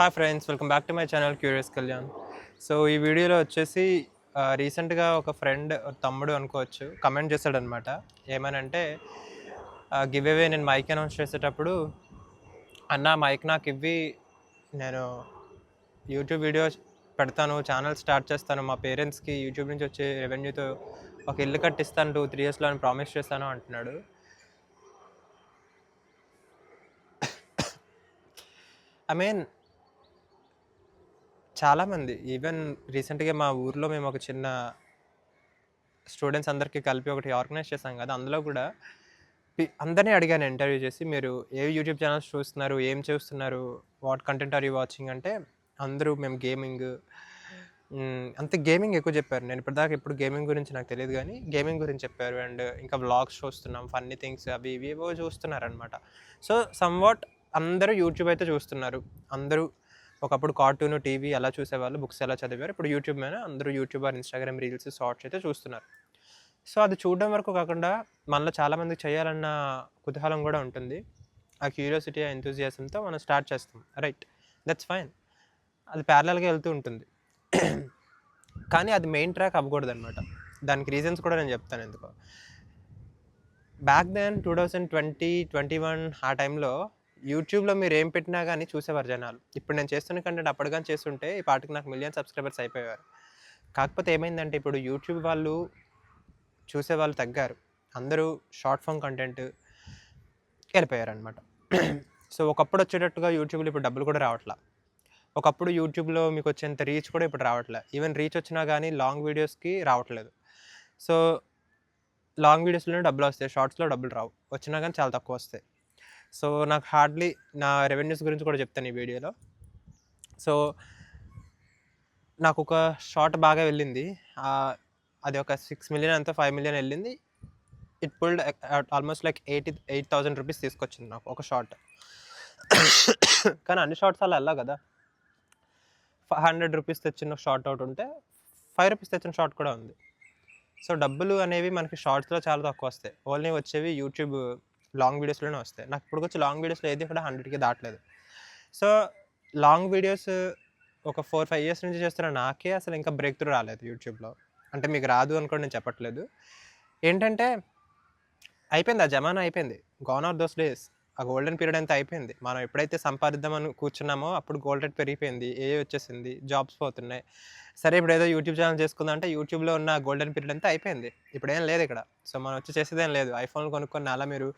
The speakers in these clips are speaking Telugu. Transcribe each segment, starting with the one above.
Hi friends, welcome back to my channel curious Kalyan. So ఈ వీడియోలో వచ్చేసి రీసెంట్గా ఒక ఫ్రెండ్ తమ్ముడు అనుకోవచ్చు కమెంట్ చేశాడనమాట. ఏమనంటే గివ్ అవే నేను మైక్ అనౌన్స్ చేసేటప్పుడు, అన్న మైక్ నాకు ఇవ్వి, నేను యూట్యూబ్ వీడియో పెడతాను, ఛానల్ స్టార్ట్ చేస్తాను, మా పేరెంట్స్కి యూట్యూబ్ నుంచి వచ్చే రెవెన్యూతో ఒక ఇల్లు కట్టిస్తాను 2-3 ఇయర్స్లో అని ప్రామిస్ చేస్తాను అంటున్నాడు. ఐ మీన్ చాలామంది ఈవెన్ రీసెంట్‌గా మా ఊర్లో మేము ఒక చిన్న స్టూడెంట్స్ అందరికీ కలిపి ఒకటి ఆర్గనైజ్ చేశాం కదా! అందులో కూడా అందరిని అడిగాను ఇంటర్వ్యూ చేసి, మీరు ఏ యూట్యూబ్ ఛానల్స్ చూస్తున్నారు? ఏం చూస్తున్నారు? What content or you watching అంటే, అందరూ మేము గేమింగ్, అంతే గేమింగ్ ఎక్కువ చెప్పారు. నేను ఇప్పటిదాకా ఎప్పుడు గేమింగ్ గురించి నాకు తెలీదు గానీ, గేమింగ్ గురించి చెప్పారు. అండ్ ఇంకా వ్లాగ్స్ చూస్తున్నాం, ఫన్నీ థింగ్స్ అవి ఇవి ఏవో చూస్తున్నారనమాట. సో సమ్‌వాట్ అందరూ యూట్యూబ్ అయితే చూస్తున్నారు. అందరూ ఒకప్పుడు కార్టూన్, టీవీ అలా చూసేవాళ్ళు, బుక్స్ ఎలా చదివారు. ఇప్పుడు యూట్యూబ్ మీద అందరూ YouTube or Instagram reels, shorts అయితే చూస్తున్నారు. సో అది చూడడం వరకు కాకుండా మనలో చాలామందికి చేయాలన్న కుతూహలం గూడా ఉంటుంది. ఆ క్యూరియాసిటీ, ఆ ఎంతూజియాజంతో మనం స్టార్ట్ చేస్తాం. Right, that's fine. అది ప్యారలల్‌గా వెళ్తూ ఉంటుంది. కానీ అది మెయిన్ ట్రాక్ అవ్వకూడదనమాట. దానికి రీజన్స్ కూడా నేను చెప్తాను ఎందుకో. బ్యాక్ దెన్ 2020, 21 ఆ టైంలో యూట్యూబ్‌లో మీరేం పెట్టినా గానీ చూసేవారు జనాలు. ఇప్పుడు నేను చేస్తున్న కంటెంట్ అప్పుడు గాని చేస్తుంటే ఈ పాటికి నాకు మిలియన్ సబ్‌స్క్రైబర్స్ అయిపోయేవారు. కాకపోతే ఏమైందంటే ఇప్పుడు యూట్యూబ్ వాళ్ళు చూసేవాళ్ళు తగ్గారు. అందరూ షార్ట్ ఫార్మ్ కంటెంట్ ఎళ్ళిపోయారనమాట. సో ఒకప్పుడు వచ్చేటట్టుగా యూట్యూబ్‌లో ఇప్పుడు డబ్బులు కూడా రావట్ల. ఒకప్పుడు యూట్యూబ్‌లో మీకొచ్చేంత రీచ్ కూడా ఇప్పుడు రావట్లే. ఈవెన్ రీచ్ వచ్చినా గానీ లాంగ్ వీడియోస్‌కి రావట్లేదు. సో లాంగ్ వీడియోస్‌లోనే డబ్బులొస్తాయి. షార్ట్స్‌లో డబ్బులు రావు. వచ్చినా గానీ చాలా తక్కువొస్తాయి. సో నాకు హార్డ్‌లీ నా రెవెన్యూస్ గురించి కూడా చెప్తాను ఈ వీడియోలో. సో నాకొక షార్ట్ బాగా వెళ్ళింది. అది ఒక 6,000,000 ఎంతో 5,000,000 ఎళ్ళింది. It pulled almost like 8,000 rupees తీసుకొచ్చింది నాకు ఒక షార్ట్. కానీ అన్ని షార్ట్స్ అలా ఎళ్ళవు గదా! 100 రూపీస్ తెచ్చిన షార్ట్ ఒకటుంటే, 5 రూపీస్ తెచ్చిన షార్ట్ కూడా ఉంది. సో డబ్బులు అనేవి మనకి షార్ట్స్‌లో చాలా తక్కువొస్తాయి. ఓన్లీ వచ్చేవి యూట్యూబ్ లాంగ్ వీడియోస్‌లోనే వస్తాయి. నాకు ఇప్పటికొచ్చి లాంగ్ వీడియోస్‌లో ఏది కూడా 100కి దాటలేదు. సో లాంగ్ వీడియోస్ ఒక 4, 5 ఇయర్స్ నుంచి చేస్తున్న నాకే అసలు ఇంకా బ్రేక్ త్రూ రాలేదు యూట్యూబ్‌లో. అంటే మీకు రాదు అని కూడా నేను చెప్పట్లేదు. ఏంటంటే అయిపోయింది, ఆ జమానా అయిపోయింది. Gone are those days. ఆ గోల్డెన్ పీరియడ్ అంతా అయిపోయింది. మనం ఎప్పుడైతే సంపాదిద్దామని కూర్చున్నామో అప్పుడు గోల్డ్ రేట్ పెరిగిపోయింది. ఏఐ వచ్చేసింది. జాబ్స్ పోతున్నాయి. సరే ఇప్పుడేదో యూట్యూబ్ ఛానెల్ చేసుకుందాం అంటే యూట్యూబ్‌లో ఉన్న గోల్డెన్ పీరియడ్ అంతా అయిపోయింది. ఇప్పుడేం లేదిక్కడ. సో మనం వచ్చి చేసేదేం లేదు. ఐఫోన్‌లు కొనుక్కొని అలా మీరు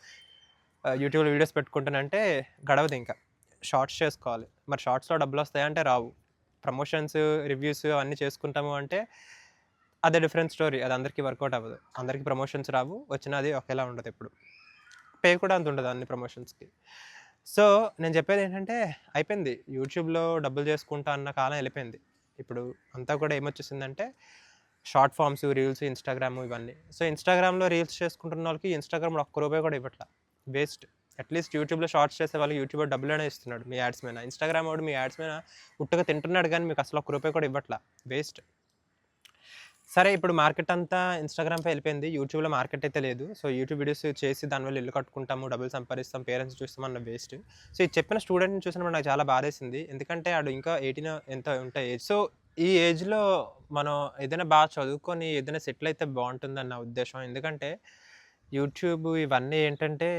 యూట్యూబ్‌లో వీడియోస్ పెట్టుకుంటానంటే గడవదింక. షార్ట్స్ చేసుకోవాలి. మరి షార్ట్స్‌లో డబ్బులొస్తాయా అంటే రావు. ప్రమోషన్స్, రివ్యూస్ అవన్నీ చేసుకుంటాము అంటే అదే డిఫరెంట్ స్టోరీ. అది అందరికీ వర్కౌట్ అవ్వదు. అందరికి ప్రమోషన్స్ రావు. వచ్చినా అది ఒకేలా ఉండదెప్పుడు. పే కూడా అంతుండదు అన్ని ప్రమోషన్స్‌కి. సో నేను చెప్పేదేంటంటే అయిపోయింది. యూట్యూబ్‌లో డబ్బులు చేసుకుంటా అన్న కాలం ఎళ్ళిపోయింది. ఇప్పుడు అంతా కూడా ఏమొచ్చేసిందంటే షార్ట్ ఫార్మ్స్, రీల్స్, ఇన్‌స్టాగ్రామ్ ఇవన్నీ. సో ఇన్‌స్టాగ్రామ్‌లో రీల్స్ చేసుకుంటున్నోళ్ళకి ఇన్‌స్టాగ్రామ్‌లో ఒక్క రూపాయి కూడా ఇవ్వట్ల. వేస్ట్. అట్‌లీస్ట్ యూట్యూబ్‌లో షార్ట్స్ చేసే వాళ్ళకి యూట్యూబర్ డబ్బులైనా ఇస్తున్నాడు మీ యాడ్స్ మీద. ఇన్‌స్టాగ్రామ్ వోడు మీ యాడ్స్ మీద ఉత్తగా తింటున్నాడు గానీ మీకు అసలు ఒక్క రూపాయి కూడా ఇవ్వట్ల. వేస్ట్. సరే ఇప్పుడు మార్కెట్ అంతా ఇన్‌స్టాగ్రామ్‌పై ఎళ్ళిపోయింది. యూట్యూబ్‌లో మార్కెట్ అయితే లేదు. సో యూట్యూబ్ వీడియోస్ చేసి దానివల్ల ఇల్లు కట్టుకుంటాము, డబ్బులు సంపాదిస్తాం, పేరెంట్స్‌ని చూస్తాం అన్న వేస్ట్. సో ఇది చెప్పిన స్టూడెంట్‌ని చూసినప్పుడు నాకు చాలా బాధేసింది. ఎందుకంటే ఆడు ఇంకా 18 ఎంతో ఉంటాయి ఏజ్. సో ఈ ఏజ్‌లో మనం ఏదైనా బాగా చదువుకొని ఏదైనా సెటిల్ అయితే బావుంటుందని నా ఉద్దేశం. ఎందుకంటే యూట్యూబ్ ఇవన్నీ ఏంటంటే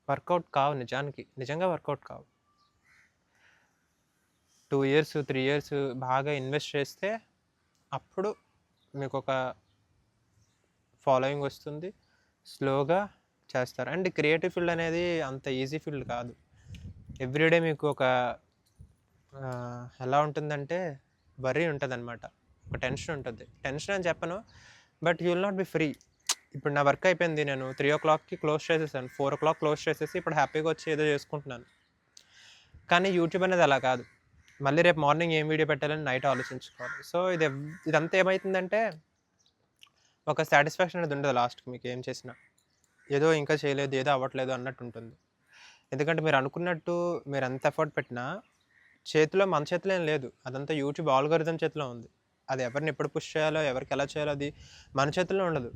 వర్కౌట్ కావు నిజానికి. నిజంగా వర్కౌట్ కావు. 2 ఇయర్స్, 3 ఇయర్స్ బాగా ఇన్వెస్ట్ చేస్తే అప్పుడు మీకొక ఫాలోయింగ్ వస్తుంది. స్లోగా చేస్తారు. అండ్ క్రియేటివ్ ఫీల్డ్ అనేది అంత ఈజీ ఫీల్డ్ కాదు. ఎవ్రీడే మీకు ఒక ఎలా ఉంటుందంటే వర్రీ ఉంటదనమాట. ఒక టెన్షన్ ఉంటది. టెన్షన్ అని చెప్పను. But you will not be free. ఇప్పుడు నా వర్క్ అయిపోయింది. నేను 3:00కి క్లోజ్ చేసేసాను. 4:00 క్లోజ్ చేసేసి ఇప్పుడు హ్యాపీగా వచ్చి ఏదో చేసుకుంటున్నాను. కానీ యూట్యూబ్ అనేది అలా కాదు. మళ్ళీ రేపు మార్నింగ్ ఏం వీడియో పెట్టాలని నైట్ ఆలోచించుకోవాలి. సో ఇదంతా ఏమైతుందంటే ఒక సాటిస్ఫాక్షన్ అనేది ఉండదు లాస్ట్‌కి మీకేం చేసినా. ఏదో ఇంకా చేయలేదు, ఏదో అవ్వట్లేదు అన్నట్టుంటుంది. ఎందుకంటే మీరనుకున్నట్టు మీరెంత ఎఫర్ట్ పెట్టినా మన చేతిలో ఏం లేదు. అదంతా యూట్యూబ్ ఆల్గోరిథం చేతిలో ఉంది. అది ఎవరిని ఎప్పుడు పుష్ చేయాలో, ఎవరికి ఎలా చేయాలో అది మన చేతుల్లో ఉండదు.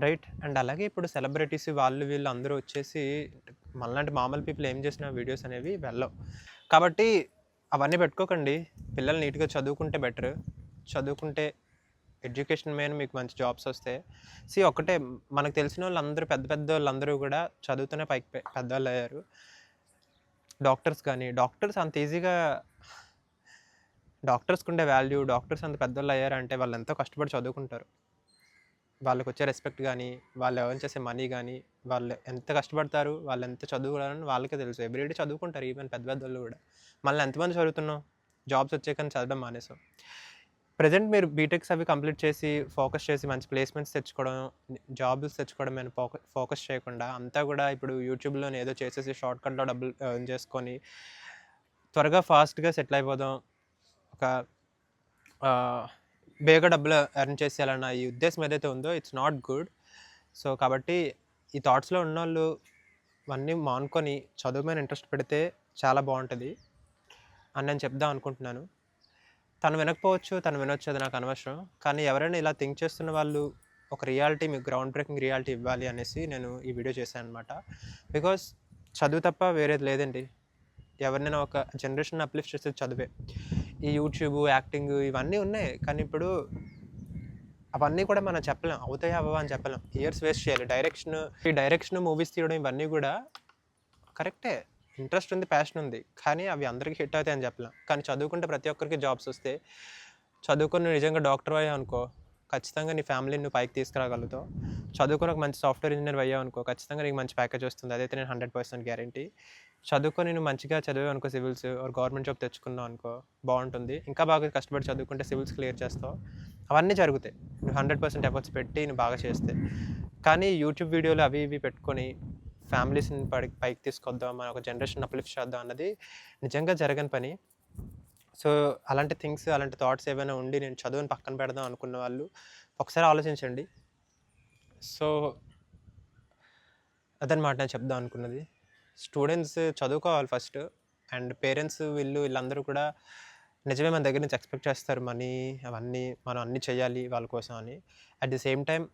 రైట్? అండ్ అలాగే ఇప్పుడు సెలబ్రిటీస్ వాళ్ళు వీళ్ళు అందరూ వచ్చేసి మనలాంటి మామూలు పీపుల్ ఏం చేసినా వీడియోస్ అనేవి వెళ్ళవు. కాబట్టి అవన్నీ పెట్టుకోకండి. పిల్లలు నీట్‌గా చదువుకుంటే బెటర్. చదువుకుంటే ఎడ్యుకేషన్ మీద మీకు మంచి జాబ్స్ వస్తాయి. ఒకటే మనకు తెలిసినోళ్ళందరూ పెద్ద పెద్దోళ్ళందరూ గూడా చదువుతూనే పైకి పెద్దోళ్ళయ్యారు. డాక్టర్స్ కానీ, డాక్టర్స్ అంత ఈజీగా డాక్టర్స్‌కుండే వాల్యూ, డాక్టర్స్ అంత పెద్దోళ్ళయ్యారంటే వాళ్ళెంతో కష్టపడి చదువుకుంటారు. వాళ్ళకొచ్చే రెస్పెక్ట్ గానీ, వాళ్ళు ఎర్న్ చేసే మనీ గానీ, వాళ్ళు ఎంత కష్టపడతారు, వాళ్ళెంత చదువుకోవాలని వాళ్ళకే తెలుసు. ఎవ్రీడే చదువుకుంటారు ఈవెన్ పెద్ద పెద్దోళ్ళు గూడా. మనల్ని ఎంతమంది చదువుతున్నాం? జాబ్స్ వచ్చాకని చదవడం మానేసాం. ప్రెజెంట్ మీరు బీటెక్స్ అవి కంప్లీట్ చేసి, ఫోకస్ చేసి మంచి ప్లేస్‌మెంట్స్ తెచ్చుకోవడం, జాబ్స్ తెచ్చుకోవడం మీద ఫోకస్ చేయకుండా అంతా గూడా ఇప్పుడు యూట్యూబ్‌లోనే ఏదో చేసేసి షార్ట్‌కట్‌లో డబ్బులు ఎర్న్ చేసుకొని, త్వరగా ఫాస్ట్‌గా సెటిల్ అయిపోదాం. ఒక ఆహ్, బేగా డబ్బులు ఎర్న్ చేసేయాలన్న ఈ ఉద్దేశం ఏదైతే ఉందో ఇట్స్ నాట్ గుడ్. కాబట్టి ఈ థాట్స్‌లో ఉన్నోళ్ళు ఇవన్నీ మానుకొని చదువు మీద ఇంట్రెస్ట్ పెడితే చాలా బావుంటది అని నేను చెప్దాం అనుకుంటున్నాను. తను వినకపోవచ్చు, తను వినొచ్చు అది నాకు అనవసరం. కానీ ఎవరైనా ఇలా థింక్ చేస్తున్న వాళ్ళు ఒక రియాలిటీ మీకు గ్రౌండ్ బ్రేకింగ్ రియాలిటీ ఇవ్వాలి అనేసి నేను ఈ వీడియో చేశాననమాట. బికాజ్ చదువు తప్ప వేరేది లేదండి. ఎవరినైనా ఒక జనరేషన్ అప్లిఫ్ట్ చేసేది చదువే. ఈ యూట్యూబ్, యాక్టింగ్ ఇవన్నీ ఉన్నాయి. కానీ ఇప్పుడు అవన్నీ కూడా మనం చెప్పలేం. అవుతాయా అవ్వవా అని చెప్పలేం. ఇయర్స్ వేస్ట్ చేయాలి. డైరెక్షన్ మూవీస్ తీయడం ఇవన్నీ గూడా కరెక్టే. ఇంట్రెస్ట్ ఉంది, ప్యాషన్ ఉంది. కానీ అవి అందరికి హిట్ అవుతాయని చెప్పలేం. కానీ చదువుకుంటే ప్రతి ఒక్కరికి జాబ్స్ వస్తాయి. చదువుకొని నువ్వు నిజంగా డాక్టర్ అయ్యావనుకో, ఖచ్చితంగా నీ ఫ్యామిలీని నువ్వు పైకి తీసుకురాగలుగుతావు. చదువుకొని ఒక మంచి సాఫ్ట్‌వేర్ ఇంజినీర్ అయ్యావనుకో, ఖచ్చితంగా నీకు మంచి ప్యాకేజ్ వస్తుంది. అదైతే నేను 100% గ్యారంటీ. చదువుకొని నువ్వు మంచిగా చదివావనుకో సివిల్స్ ఆర్ గవర్నమెంట్ జాబ్ తెచ్చుకున్నావు అనుకో బావుంటుంది. ఇంకా బాగా కష్టపడి చదువుకుంటే సివిల్స్ క్లియర్ చేస్తావు. అవన్నీ జరుగుతాయి. నువ్వు 100% ఎఫర్ట్స్ పెట్టి నువ్వు బాగా చేస్తే. కానీ యూట్యూబ్ వీడియోలు అవి ఇవి పెట్టుకొని ఫ్యామిలీస్‌ని పైకి తీసుకొద్దాం, మన ఒక జనరేషన్ అప్‌లిఫ్ట్ చేద్దాం అన్నది నిజంగా జరగని పని. అలాంటి థింగ్స్, అలాంటి థాట్స్ ఏవైనా ఉండి నేను చదువుని పక్కన పెడదాం అనుకున్న వాళ్ళు ఒకసారి ఆలోచించండి. సో, అదనమాట నేను చెప్దాం అనుకున్నది. స్టూడెంట్స్ చదువుకోవాలి ఫస్ట్. అండ్ పేరెంట్స్ వీళ్ళందరూ కూడా నిజమే మన దగ్గర నుంచి ఎక్స్‌పెక్ట్ చేస్తారు మనీ అవన్నీ. మనం అన్నీ చేయాలి వాళ్ళ కోసం అని. అట్ ది సేమ్ టైమ్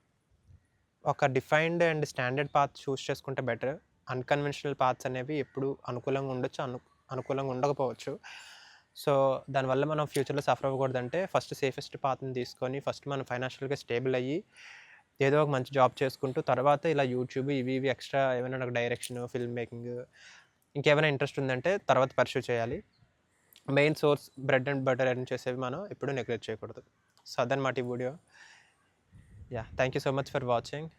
ఒక defined and standard path choose చేసుకుంటే బెటర్. అన్‌కన్వెన్షనల్ పాత్స్ అనేవి ఎప్పుడు అనుకూలంగా ఉండొచ్చు, అనుకూలంగా ఉండకపోవచ్చు. దానివల్ల మనం ఫ్యూచర్‌లో సఫర్ అవ్వకూడదంటే ఫస్ట్ సేఫెస్ట్ పాత్‌ని తీసుకొని ఫస్ట్ మనం ఫైనాన్షియల్‌గా స్టేబుల్ అయ్యి, ఏదో ఒక మంచి జాబ్ చేసుకుంటూ తర్వాత ఇలా యూట్యూబ్ ఇవి ఇవి ఎక్స్‌ట్రా ఏమైనా నాకు డైరెక్షన్, ఫిల్మ్ మేకింగ్ ఇంకేమైనా ఇంట్రెస్ట్ ఉందంటే తర్వాత పర్స్యూ చేయాలి. Main source bread and butter earn చేసేవి మనం ఎప్పుడూ నెగ్లెక్ట్ చేయకూడదు. అదనమాట ఈ video. Thank you so much for watching.